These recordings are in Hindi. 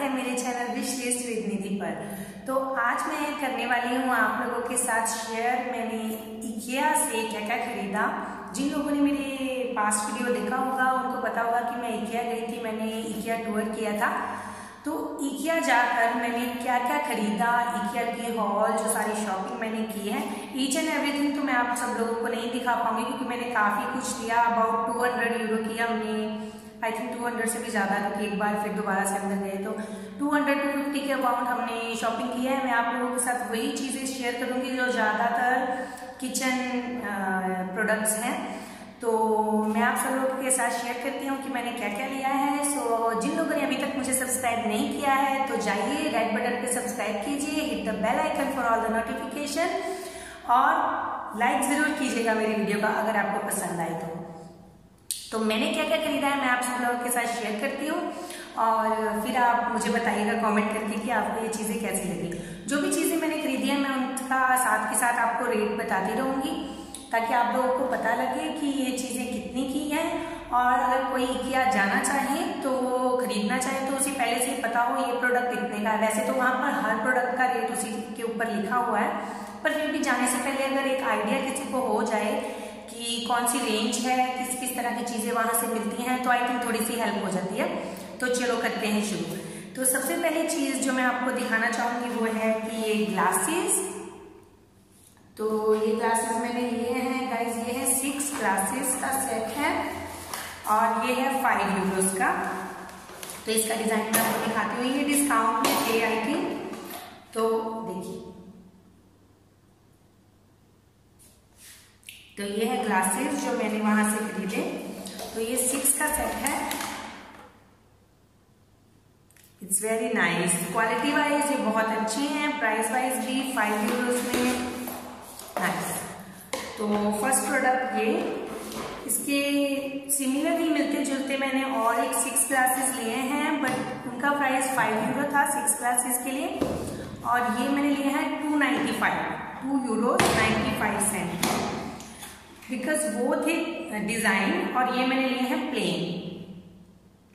है मेरे चैनल विश लिस्ट विद निधि पर। तो आज मैं करने वाली हूँ आप लोगों के साथ शेयर मैंने इकिया से क्या क्या खरीदा। जिन लोगों ने मेरे पास्ट वीडियो देखा होगा उनको पता होगा कि मैं इकिया गई थी, मैंने इकिया टूर किया था। तो इकिया जाकर मैंने क्या क्या खरीदा, इकिया की हॉल जो सारी शॉपिंग मैंने की है, ईच एंड एवरीथिंग तो मैं आप सब लोगों को नहीं दिखा पाऊंगी क्योंकि मैंने काफ़ी कुछ लिया। अबाउट 200 यूरो किया हमने, आई थिंक 200 से भी ज़्यादा, क्योंकि एक बार फिर दोबारा से अंदर गए तो 200-250 के अबाउट हमने शॉपिंग की है। मैं आप लोगों के साथ वही चीज़ें शेयर करूँगी जो ज़्यादातर किचन प्रोडक्ट्स हैं। तो मैं आप सब लोगों के साथ शेयर करती हूँ कि मैंने क्या क्या लिया है। सो जिन लोगों ने अभी तक मुझे सब्सक्राइब नहीं किया है तो जाइए रेड बटन पे सब्सक्राइब कीजिए, hit the bell icon for all the notification और लाइक जरूर कीजिएगा मेरी वीडियो का अगर आपको पसंद आए तो मैंने क्या क्या खरीदा है मैं आप सब लोगों के साथ शेयर करती हूँ और फिर आप मुझे बताइएगा कमेंट करके कि आपको ये चीज़ें कैसी लगी। जो भी चीज़ें मैंने खरीदी है मैं उनका साथ के साथ आपको रेट बताती रहूँगी ताकि आप लोगों को पता लगे कि ये चीज़ें कितनी की हैं। और अगर कोई इकिया जाना चाहे तो खरीदना चाहे तो उसे पहले से पता हो ये प्रोडक्ट इतने का है। वैसे तो वहाँ पर हर प्रोडक्ट का रेट उसी के ऊपर लिखा हुआ है, पर फिर भी जाने से पहले अगर एक आइडिया किसी को हो जाए कि कौन सी रेंज है, किस किस तरह की चीज़ें वहाँ से मिलती हैं, तो आई थिंक थोड़ी सी हेल्प हो जाती है। तो चलो करते हैं शुरू। तो सबसे पहली चीज़ जो मैं आपको दिखाना चाहूँगी वो है कि ये ग्लासेस। तो ये ग्लासेस मैंने लिए हैं गाइस, ये है 6 ग्लासेस का सेट है और ये है 5 यूरोस का। तो इसका डिजाइन मैं आपको दिखाती हूँ, ये डिस्काउंट में थे आई थिंक। तो देखिए, तो ये है ग्लासेस जो मैंने वहां से खरीदे। तो ये 6 का सेट है, it's very nice. Quality wise ये बहुत अच्छी हैं, प्राइस वाइज भी 5 यूरोस में नाइस। तो फर्स्ट प्रोडक्ट ये, इसके सिमिलर ही मिलते जुलते मैंने और एक 6 ग्लासेस लिए हैं बट उनका प्राइस 5 यूरो था 6 ग्लासेस के लिए, और ये मैंने लिए हैं 2 यूरो 95 बिकॉज वो थे डिजाइन और ये मैंने लिए हैं प्लेन।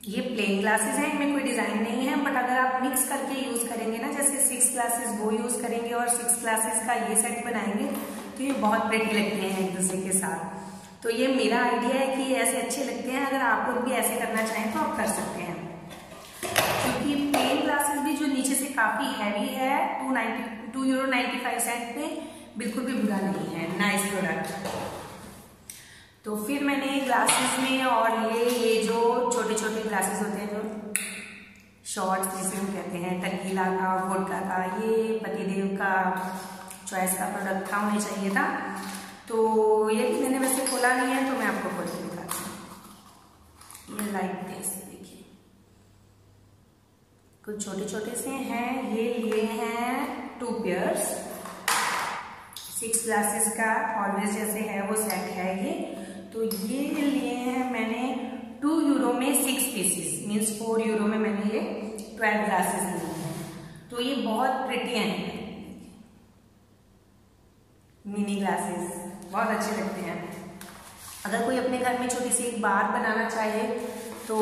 ये प्लेन ग्लासेस हैं, इनमें कोई डिजाइन नहीं है, बट अगर आप मिक्स करके यूज करेंगे ना, जैसे 6 ग्लासेस वो यूज करेंगे और 6 ग्लासेस का ये सेट बनाएंगे तो ये बहुत प्रेटी लगते हैं एक दूसरे के साथ। तो ये मेरा आइडिया है कि ये ऐसे अच्छे लगते हैं। अगर आप लोग भी ऐसे करना चाहें तो आप कर सकते हैं, क्योंकि प्लेन ग्लासेस भी जो नीचे से काफी हैवी है 2 यूरो 95 में बिल्कुल भी बुरा नहीं है, नाइस प्रोडक्ट। तो फिर मैंने ग्लासेस में और ये जो छोटे छोटे ग्लासेस होते हैं जो शॉर्ट्स जिसे हम कहते हैं, टकीला का, वोडका का, ये पतिदेव का चॉइस का प्रोडक्ट था, होने चाहिए था। तो ये भी मैंने वैसे खोला नहीं है तो मैं आपको खोल के दिखाती हूँ। ये लाइक दिस देखिए, कुछ छोटे छोटे से हैं। ये लिए हैं 2 पेयर्स 6 ग्लासेस का, ऑलवेज जैसे है वो सेट है ये। तो ये लिए हैं मैंने 2 यूरो में 6 पीसेस, मीन्स 4 यूरो में मैंने ये 12 ग्लासेस लिए हैं। तो ये बहुत प्रिटी हैं, मिनी ग्लासेस बहुत अच्छे लगते हैं। अगर कोई अपने घर में छोटी सी एक बार बनाना चाहे तो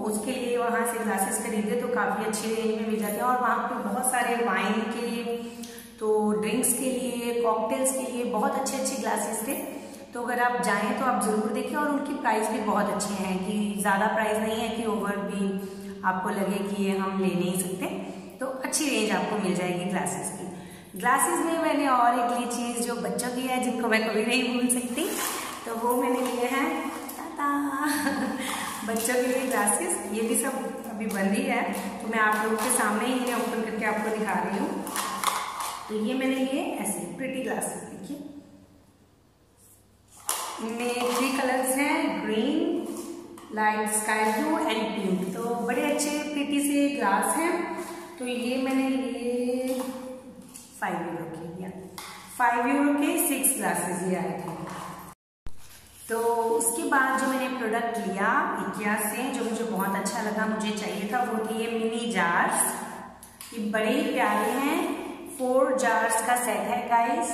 उसके लिए वहाँ से ग्लासेस खरीदे तो काफ़ी अच्छी रेंज में मिल जाते हैं। और वहाँ पे बहुत सारे वाइन के, तो ड्रिंक्स के लिए, कॉकटेल्स के लिए बहुत अच्छे अच्छे ग्लासेस थे। तो अगर आप जाएं तो आप ज़रूर देखें, और उनकी प्राइस भी बहुत अच्छे हैं कि ज़्यादा प्राइस नहीं है कि ओवर भी आपको लगे कि ये हम ले नहीं सकते। तो अच्छी रेंज आपको मिल जाएगी ग्लासेस की। ग्लासेस में मैंने और एक ली चीज़ जो बच्चों की है, जिनको मैं कभी नहीं भूल सकती, तो वो मैंने लिए हैं बच्चों के लिए ग्लासेस। ये भी सब अभी बंद ही है तो मैं आप लोगों के सामने ही इन्हें ओपन करके आपको दिखा रही हूँ। तो ये मैंने लिए ऐसे प्रिटी ग्लासेस, देखिए इनमें 3 कलर्स हैं, green, light sky blue and pink. तो बड़े अच्छे प्रिटी से ग्लास हैं। तो ये मैंने लिए 5 यूरो के, 5 यूरो के 6 ग्लासेस ये आए थे। तो उसके बाद जो मैंने प्रोडक्ट लिया इकिया से, जो मुझे बहुत अच्छा लगा, मुझे चाहिए था, वो थे ये मिनी जार्स। ये बड़े ही प्यारे हैं, 4 जार्स का सेट है गाइस।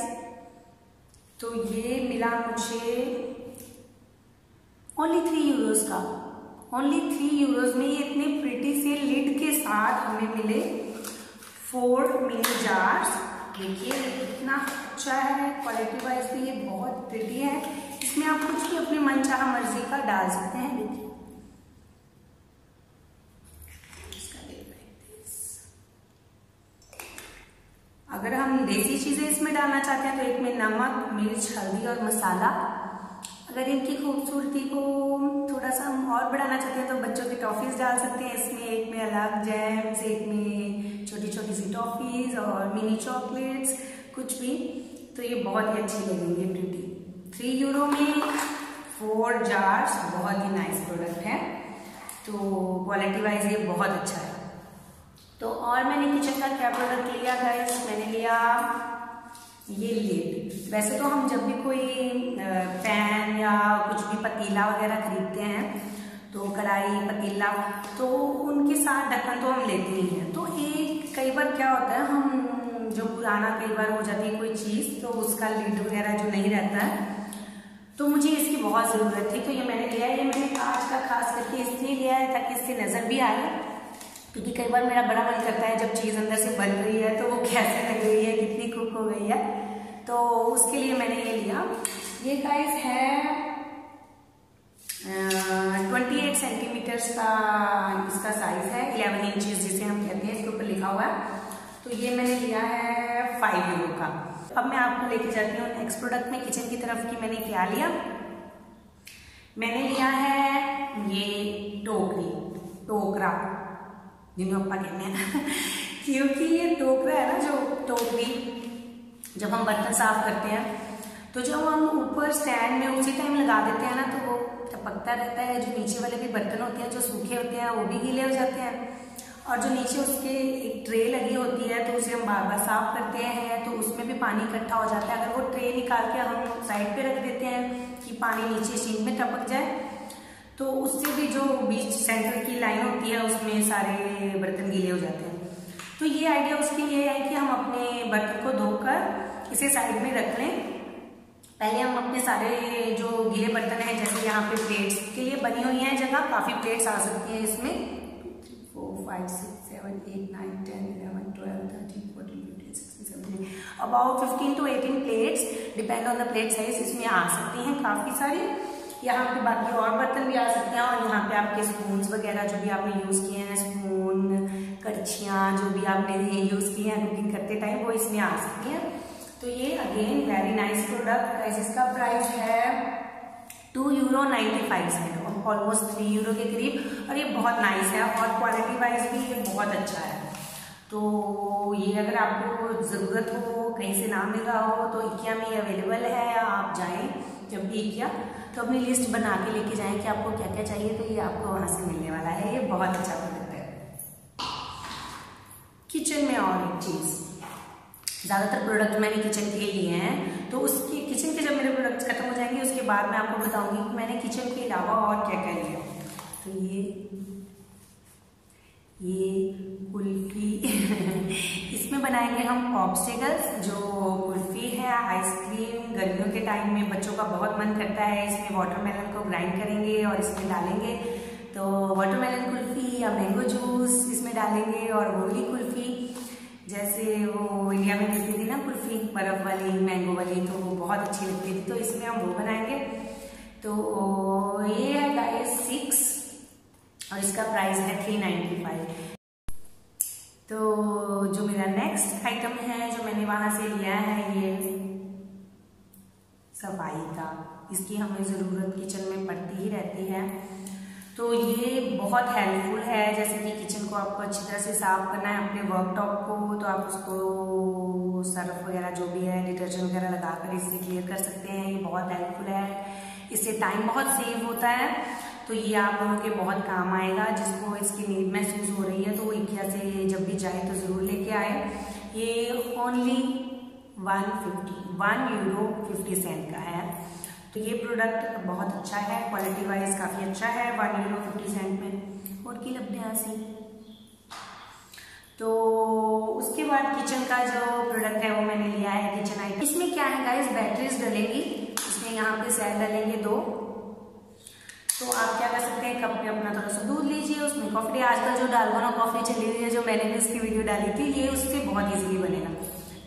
तो ये मिला मुझे ओनली 3 यूरोस का, ओनली 3 यूरोज में ये इतने प्रिटी से लिड के साथ हमें मिले 4 मिनी जार्स। देखिए ये कितना अच्छा है, क्वालिटी वाइज भी ये बहुत प्रिटी है। इसमें आप कुछ भी अपने मन चाहा मर्जी का डाल सकते हैं। देखिए अगर हम देसी चीजें इसमें डालना चाहते हैं तो एक में नमक, मिर्च, हल्दी और मसाला। अगर इनकी खूबसूरती को थोड़ा सा हम और बढ़ाना चाहते हैं तो बच्चों की टॉफीज डाल सकते हैं इसमें। एक में अलग जैम्स, एक में छोटी छोटी सी टॉफीज और मिनी चॉकलेट्स, कुछ भी। तो ये बहुत ही अच्छी लगेंगी प्रिटी। 3 यूरो में 4 जार्स, बहुत ही नाइस प्रोडक्ट है। तो क्वालिटी वाइज ये बहुत अच्छा है। तो और मैंने किचन का क्या प्रोडक्ट लिया गाइस, मैंने लिया ये लिड। वैसे तो हम जब भी कोई पैन या कुछ भी पतीला वगैरह खरीदते हैं तो कढ़ाई, पतीला, तो उनके साथ ढक्कन तो हम लेते ही हैं। तो एक कई बार क्या होता है, हम जो पुराना कई बार हो जाती है कोई चीज, तो उसका लिड वगैरह जो नहीं रहता है, तो मुझे इसकी बहुत जरूरत थी। तो ये मैंने लिया है। ये मैंने कांच का खास करके इसलिए लिया है ताकि इससे नजर भी आए, क्योंकि कई बार मेरा बड़ा मन करता है जब चीज अंदर से बन रही है तो वो कैसे लग रही है, कितनी कुक हो गई है, तो उसके लिए मैंने ये लिया। ये गाइस है 28 सेंटीमीटर्स का इसका साइज है, 11 इंचेस जिसे हम कहते हैं, इसके ऊपर लिखा हुआ है। तो ये मैंने लिया है 5 यूरो का। अब मैं आपको लेके जाती हूँ नेक्स्ट प्रोडक्ट में, किचन की तरफ की मैंने क्या लिया। मैंने लिया है ये टोकरा जिन्हें अपा कहते हैं क्योंकि ये टोकरा है ना, जो टोकरी, जब हम बर्तन साफ करते हैं तो जब हम ऊपर स्टैंड में उसी टाइम लगा देते हैं ना तो वो टपकता रहता है। जो नीचे वाले भी बर्तन होते हैं जो सूखे होते हैं वो भी गीले हो जाते हैं, और जो नीचे उसके एक ट्रे लगी होती है तो उसे हम बार बार साफ करते हैं तो उसमें भी पानी इकट्ठा हो जाता है। अगर वो ट्रे निकाल के हम साइड पे रख देते हैं कि पानी नीचे सिंक में टपक जाए, तो उससे भी जो बीच सेंटर की लाइन होती है उसमें सारे बर्तन गीले हो जाते हैं। तो ये आइडिया उसके लिए है कि हम अपने बर्तन को धोकर इसे साइड में रख लें। पहले हम अपने सारे जो गीले बर्तन हैं, जैसे यहाँ पे प्लेट्स के लिए बनी हुई है जगह, काफी प्लेट्स आ सकती हैं इसमें, 2, 3, 4, 5, 6, 7, 8, 9, 10, 11, 12, 13, 14, 15, 16, 17, about 15 to 18 plates, depend on the plate size, इसमें आ सकती हैं काफी सारी। यहाँ पे बाकी और बर्तन भी आ सकते हैं, और यहाँ पे आपके स्पून वगैरह जो भी आपने यूज किए हैं, स्पून, कड़छियाँ जो भी आपने यूज की हैं कुकिंग करते टाइम, वो इसमें आ सकती हैं। तो ये अगेन वेरी नाइस प्रोडक्ट। इसका प्राइस है 2 यूरो 95 सेंट, ऑलमोस्ट 3 यूरो के करीब, और ये बहुत नाइस है और क्वालिटी वाइज भी ये बहुत अच्छा है। तो ये अगर आपको जरूरत हो, कहीं से ना मिल रहा हो, तो इकिया में अवेलेबल है। आप जाएं जब भी इकिया तो अपनी लिस्ट बना के लेके जाएं कि आपको क्या क्या चाहिए, तो ये आपको वहां से मिलने वाला है। ये बहुत अच्छा प्रोडक्ट है। किचन में और एक चीज, ज्यादातर प्रोडक्ट मैंने किचन के लिए हैं, तो उसके किचन के जब मेरे प्रोडक्ट्स खत्म हो जाएंगे उसके बाद मैं आपको बताऊंगी कि मैंने किचन के अलावा और क्या क्या लिया। तो ये कुल्फी इसमें बनाएंगे हम पॉप्सिकल्स, जो कुल्फी है, आइसक्रीम। गर्मियों के टाइम में बच्चों का बहुत मन करता है, इसमें वाटरमेलन को ग्राइंड करेंगे और इसमें डालेंगे, तो वाटरमेलन कुल्फी या मैंगो जूस इसमें डालेंगे। और वो वाली कुल्फी जैसे वो इंडिया में मिलती थी ना कुल्फी, बर्फ वाली, मैंगो वाली, तो वो बहुत अच्छी लगती थी, तो इसमें हम वो बनाएंगे। तो ये है गाइस 6 और इसका प्राइस है 395। तो जो मेरा नेक्स्ट आइटम है जो मैंने वहां से लिया है, ये सफाई का, इसकी हमें जरूरत किचन में पड़ती ही रहती है। तो ये बहुत हेल्पफुल है, जैसे कि किचन को आपको अच्छी तरह से साफ करना है, अपने वर्कटॉप को, तो आप उसको सर्फ वगैरह जो भी है, डिटर्जेंट वगैरह लगाकर इससे क्लियर कर सकते हैं। ये बहुत हेल्पफुल है, इससे टाइम बहुत सेव होता है, तो ये आप लोगों के बहुत काम आएगा। जिसको इसकी नीड महसूस हो रही है तो वो इकिया से जब भी जाए तो जरूर लेके आए। ये ओनली 1 यूरो 50 सेंट का है। तो ये प्रोडक्ट बहुत अच्छा है, क्वालिटी वाइज काफी अच्छा है। 1 यूरो 50 सेंट में और की लपटे सी। तो उसके बाद किचन का जो प्रोडक्ट है वो मैंने लिया है किचन आइटम। इसमें क्या है गाइस, बैटरीज डलेंगी, इसमें यहाँ पे सेल डलेंगे 2, तो आप क्या कर सकते हैं, कप में अपना थोड़ा सा दूध लीजिए, उसमें कॉफी, आजकल जो डालगोना कॉफी चली हुई है, जो मैंने भी इसकी वीडियो डाली थी, ये उससे बहुत इजीली बनेगा।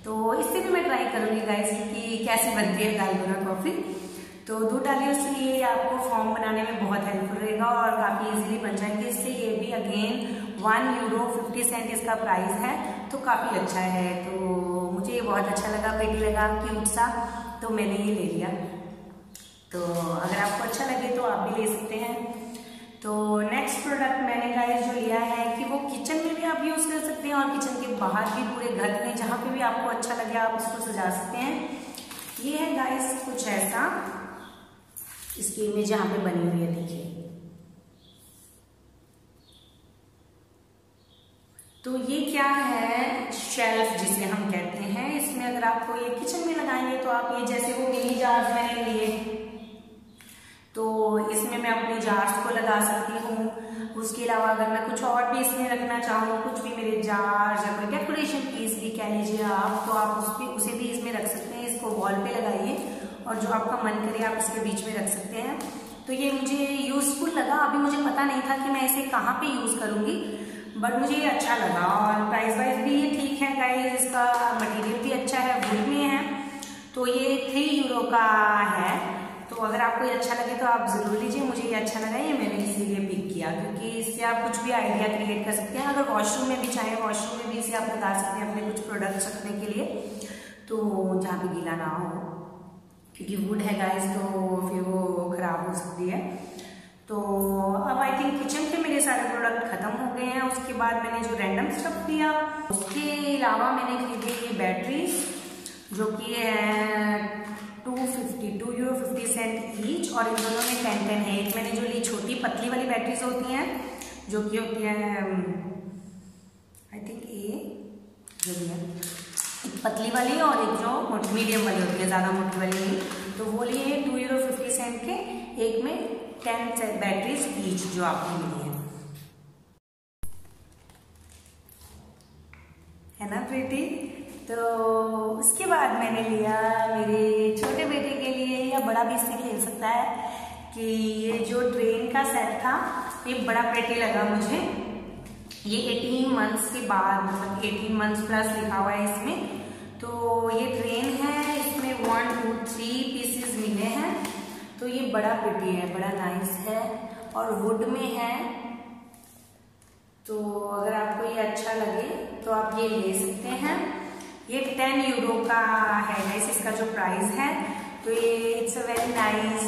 तो इससे भी मैं ट्राई करूंगी गाइस कि कैसे बनती है डालगोना कॉफी। तो दूध डालिए, उससे ये आपको फॉर्म बनाने में बहुत हेल्पफुल रहेगा और काफी इजीली बन जाएंगे इससे। ये भी अगेन €1.50 इसका प्राइस है, तो काफी अच्छा है। तो मुझे ये बहुत अच्छा लगा, प्रिटी लगा, क्यूट सा, तो मैंने ये ले लिया। तो अगर आपको अच्छा लगे तो आप भी ले सकते हैं। तो नेक्स्ट प्रोडक्ट मैंने गाइस जो लिया है कि वो किचन में भी आप यूज कर सकते हैं और किचन के बाहर भी, पूरे घर में जहां पे भी आपको अच्छा लगे आप इसको सजा सकते हैं। ये है गाइस कुछ ऐसा, इसकी इमेज यहाँ पे बनी हुई है, देखिए। तो ये क्या है, शेल्फ जिसे हम कहते हैं। इसमें अगर आपको ये किचन में लगाएंगे तो आप ये जैसे वो मिनी जार्स मैंने लिए, तो इसमें मैं अपने जार्स को लगा सकती हूँ। उसके अलावा अगर मैं कुछ और भी इसमें रखना चाहूँ, कुछ भी मेरे जार्स या कोई डेकोरेशन पीस भी कह लीजिए आप, तो आप उसे भी इसमें रख सकते हैं। इसको वॉल पे लगाइए और जो आपका मन करे आप इसके बीच में रख सकते हैं। तो ये मुझे यूजफुल लगा। अभी मुझे पता नहीं था कि मैं इसे कहाँ पे यूज करूंगी, बट मुझे ये अच्छा लगा और प्राइस वाइज भी ये ठीक है गाइस। इसका मटेरियल भी अच्छा है, वुड में है, तो ये €3 का है। तो अगर आपको ये अच्छा लगे तो आप जरूर लीजिए। मुझे ये अच्छा लगा, ये मैंने इसीलिए पिक किया क्योंकि इससे आप कुछ भी आइडिया क्रिएट कर सकते हैं। अगर वॉशरूम में भी चाहे, वॉशरूम में भी इसे आप लगा सकते हैं अपने कुछ प्रोडक्ट्स रखने के लिए, तो जहाँ पे गीला ना हो, क्योंकि वुड है गाइस तो फिर वो खराब हो सकती है। तो अब आई थिंक किचन के मेरे सारे प्रोडक्ट खत्म हो गए हैं। उसके बाद मैंने जो रैंडम स्टफ लिया, उसके अलावा मैंने खरीदे ये बैटरीज, जो कि है €2.50 ईच, और इन दोनों में 10 है। एक मैंने जो ली छोटी पतली वाली बैटरीज होती हैं, जो कि होती है आई थिंक ये जो भी है, एक पतली वाली और एक जो मीडियम वाली होती है, ज्यादा मोटी वाली नहीं। तो वो लिए €2.50 के, एक में 10 बैटरीज ईच जो आपको मिली है ना प्रीति। तो उसके बाद मैंने लिया मेरे छोटे बेटे के लिए, या बड़ा भी इससे खेल सकता है, कि ये जो ट्रेन का सेट था, ये बड़ा प्रीटी लगा मुझे। ये 18 मंथ्स के बाद, मतलब 18 मंथ्स प्लस लिखा हुआ है इसमें। तो ये ट्रेन है, इसमें 1, 2, 3 पीसेस मिले हैं। तो ये बड़ा प्रीटी है, बड़ा नाइस है और वुड में है। तो अगर आपको ये अच्छा लगे तो आप ये ले सकते हैं। ये €10 का है गाइस इसका जो प्राइस है। तो ये it's a very nice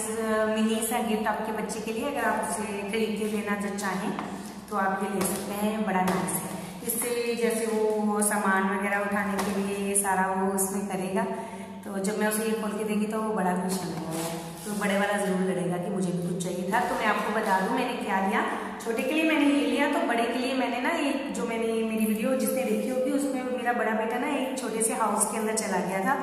mini सा गिफ्ट आपके बच्चे के लिए। अगर आप उसे खरीद के लेना चाहें तो आप ये ले सकते हैं, बड़ा नाइस है। इससे जैसे वो सामान वगैरह उठाने के लिए सारा वो उसमें करेगा, तो जब मैं उसे ये खोल के देंगी तो वो बड़ा खुश होगा। तो बड़े वाला जरूर लड़ेगा कि मुझे भी कुछ चाहिए था। तो मैं आपको बता दूं मैंने क्या लिया। छोटे के लिए मैंने ये लिया, तो बड़े के लिए मैंने ना एक, जो मैंने मेरी वीडियो जिसने देखी होगी उसमें मेरा बड़ा बेटा ना एक छोटे से हाउस के अंदर चला गया था।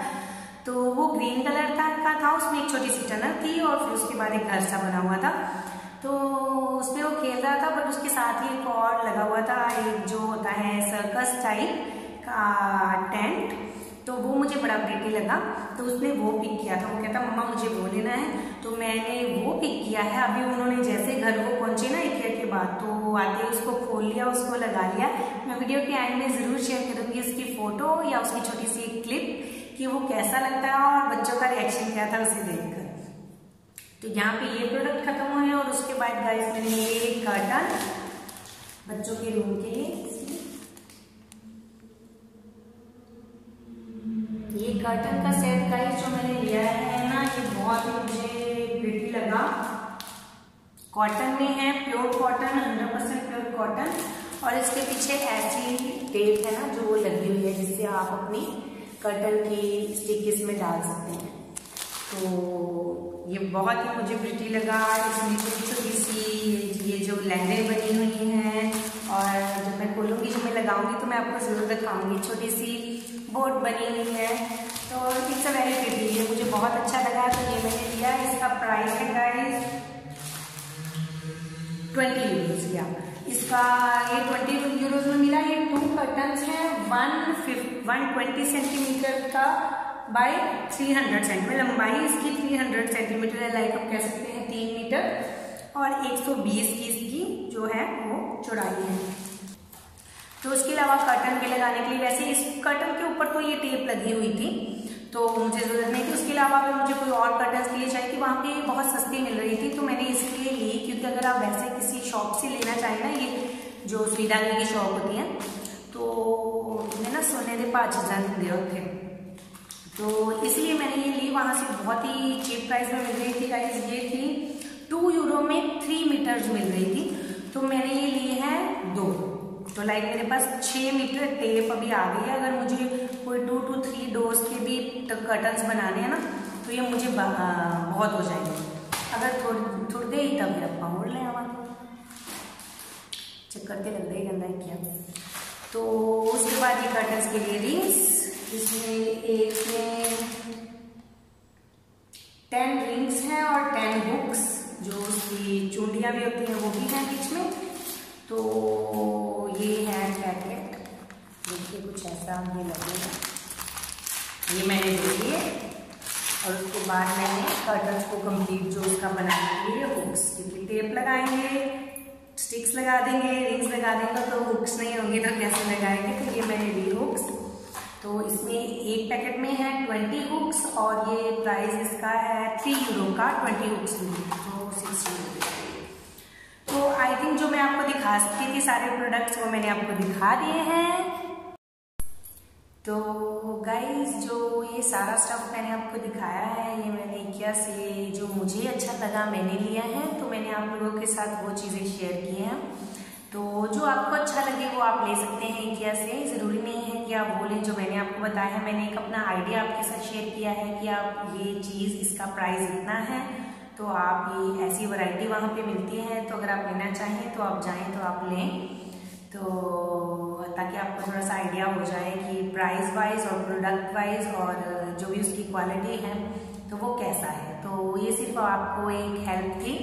तो वो ग्रीन कलर का था, उसमें एक छोटी सी टनल थी और फिर उसके बाद एक घर सा बना हुआ था। तो उसमें वो खेल रहा था, बट उसके साथ ही एक और लगा हुआ था, एक जो होता है सर्कस टाइप का टेंट। तो वो मुझे बड़ा प्रीटी लगा, तो उसने वो पिक किया था। वो कहता मम्मा मुझे वो लेना है, तो मैंने वो पिक किया है। अभी उन्होंने जैसे घर वो पहुंचे ना IKEA के बाद, तो वो आते उसको खोल लिया, उसको लगा लिया। मैं वीडियो के एंड में जरूर शेयर करूंगी उसकी फोटो या उसकी छोटी सी क्लिप कि वो कैसा लगता है और बच्चों का रिएक्शन क्या था उसे देखकर। तो यहाँ पे ये प्रोडक्ट खत्म हुए और उसके बाद गाइस मैंने ये कर्टन बच्चों के रूम के लिए, ये कर्टन का सेट गाइस जो मैंने लिया है ना, ये बहुत ही मुझे प्रीटी लगा। कॉटन में है, प्योर कॉटन, 100% प्योर कॉटन। और इसके पीछे ऐसी टेप है ना जो वो लगी हुई है, जिससे आप अपनी कर्टन की स्टिक इसमें डाल सकते हैं। तो ये बहुत ही मुझे प्रीटी लगा। इसमें छोटी सी ये जो लैंडें बनी हुई हैं, और जब मैं खोलूंगी, जब मैं लगाऊंगी तो मैं आपको जरूर दिखाऊंगी। छोटी सी बोट बनी हुई है, तो इट्स अ वेरी प्रीटी, ये मुझे बहुत अच्छा लगा, तो ये मैंने लिया। इसका प्राइस है गाइस €20 लिया। इसका ये €20 में मिला। ये 2 कर्टन्स हैं, 120 सेंटीमीटर का बाय 300 सेंटीमीटर लंबाई इसकी 300 सेंटीमीटर है, लाइक आप कह सकते हैं 3 मीटर। और 120 की इसकी जो है वो चौड़ाई है। तो उसके अलावा कर्टन पे लगाने के लिए, वैसे इस कर्टन के ऊपर तो ये टेप लगी हुई थी तो मुझे ज़रूरत नहीं थी। उसके अलावा अगर मुझे कोई और कर्टन के लिए चाहिए थी, वहाँ पे बहुत सस्ती मिल रही थी तो मैंने इसलिए ली, क्योंकि अगर आप वैसे किसी शॉप से लेना चाहें ना, ये जो सुविधांगी की शॉप होती है तो इन्हें ना सोने दे 5,000 दे होते, तो इसलिए मैंने ये ली। वहाँ से बहुत ही चीप प्राइस में मिल रही थी गाइस। ये थी 2 यूरो में 3 मीटर्स मिल रही थी, तो मैंने ये लिए हैं 2। तो लाइक मेरे पास 6 मीटर टेप अभी आ गई है। अगर मुझे कोई 2 to 3 डोर्स के भी कर्टन्स बनाने हैं ना तो ये मुझे बहुत हो जाएंगे। अगर थोड़ी ही तब आप मोड़ लें आवा चक्कर के लग रही गंदा है क्या। तो उसके बाद ये कर्टन्स के लिए रिंग्स, इसमें एक में 10 रिंग्स हैं और 10 हुक्स, जो उसकी चूंडियाँ भी होती हैं वो भी हैं बीच में। तो ये है पैकेट, देखिए कुछ ऐसा ये लगेगा, ये मैंने ले लिए। और उसके बाद मैंने कर्टन्स को कंप्लीट जो उसका बनाने के लिए हुक्स, क्योंकि टेप लगाएंगे, स्टिक्स लगा देंगे, रिंग्स लगा देंगे तो हुक्स नहीं होंगे तो कैसे लगाएंगे, तो ये मैंने ली हुक्स। तो इसमें एक पैकेट में है 20 हुक्स और ये प्राइस इसका है 3 यूरो का 20 हुक्स में, तो 60 यूरो। तो आई थिंक जो मैं आपको दिखा सकती थी सारे प्रोडक्ट्स वो मैंने आपको दिखा दिए हैं। तो गाइस जो ये सारा स्टफ मैंने आपको दिखाया है ये मैंने IKEA से जो मुझे अच्छा लगा मैंने लिया है, तो मैंने आप लोगों के साथ वो चीज़ें शेयर की हैं। तो जो आपको अच्छा लगे वो आप ले सकते हैं IKEA से, ज़रूरी नहीं है कि आप वो लें जो मैंने आपको बताया है। मैंने एक अपना आइडिया आपके साथ शेयर किया है कि आप ये चीज़ इसका प्राइस इतना है, तो आप ये ऐसी वैरायटी वहाँ पे मिलती है, तो अगर आप लेना चाहें तो आप जाएं तो आप लें, तो ताकि आपको थोड़ा सा आइडिया हो जाए कि प्राइस वाइज और प्रोडक्ट वाइज और जो भी उसकी क्वालिटी है तो वो कैसा है। तो ये सिर्फ आपको एक हेल्प थी,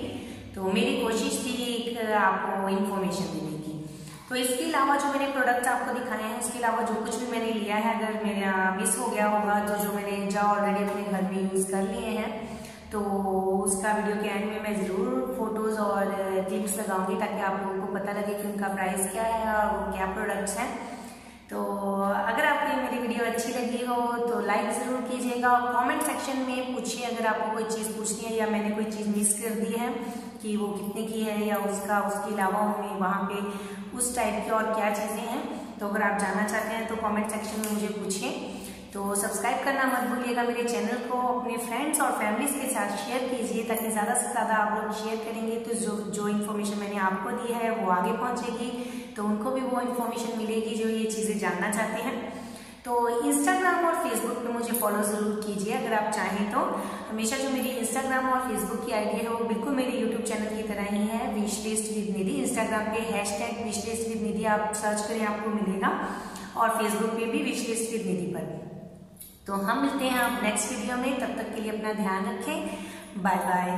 तो मेरी कोशिश थी एक आपको इन्फॉर्मेशन देने की। तो इसके अलावा जो मैंने प्रोडक्ट्स आपको दिखाए हैं, इसके अलावा जो कुछ भी मैंने लिया है, अगर मेरा मिस हो गया होगा तो जो मैंने ऑलरेडी अपने घर में यूज़ कर लिए हैं तो उसका वीडियो के एंड में मैं ज़रूर फोटोज़ और क्लिप्स लगाऊंगी ताकि आप लोगों को पता लगे कि उनका प्राइस क्या है और वो क्या प्रोडक्ट्स हैं। तो अगर आपको ये मेरी वीडियो अच्छी लगी हो तो लाइक ज़रूर कीजिएगा और कमेंट सेक्शन में पूछिए अगर आपको कोई चीज़ पूछनी है या मैंने कोई चीज़ मिस कर दी है कि वो कितने की है या उसके अलावा हमें वहाँ पे उस टाइप की और क्या चीज़ें हैं। तो अगर आप जानना चाहते हैं तो कमेंट सेक्शन में मुझे पूछिए। तो सब्सक्राइब करना मत भूलिएगा मेरे चैनल को, अपने फ्रेंड्स और फैमिलीज के साथ शेयर कीजिए ताकि ज़्यादा से ज़्यादा आप लोग शेयर करेंगे तो जो इन्फॉर्मेशन मैंने आपको दी है वो आगे पहुंचेगी, तो उनको भी वो इन्फॉर्मेशन मिलेगी जो ये चीज़ें जानना चाहते हैं। तो इंस्टाग्राम और फेसबुक पे मुझे फॉलो ज़रूर कीजिए अगर आप चाहें तो। हमेशा जो मेरी इंस्टाग्राम और फेसबुक की आईडी है वो बिल्कुल मेरे यूट्यूब चैनल की तरह ही है, विशलिस्ट विद निधि। इंस्टाग्राम पे # विशलिस्ट विद निधि आप सर्च करें आपको मिलेगा, और फेसबुक पे भी विशलिस्ट विद निधि पर। तो हम मिलते हैं आप नेक्स्ट वीडियो में, तब तक के लिए अपना ध्यान रखें, बाय बाय।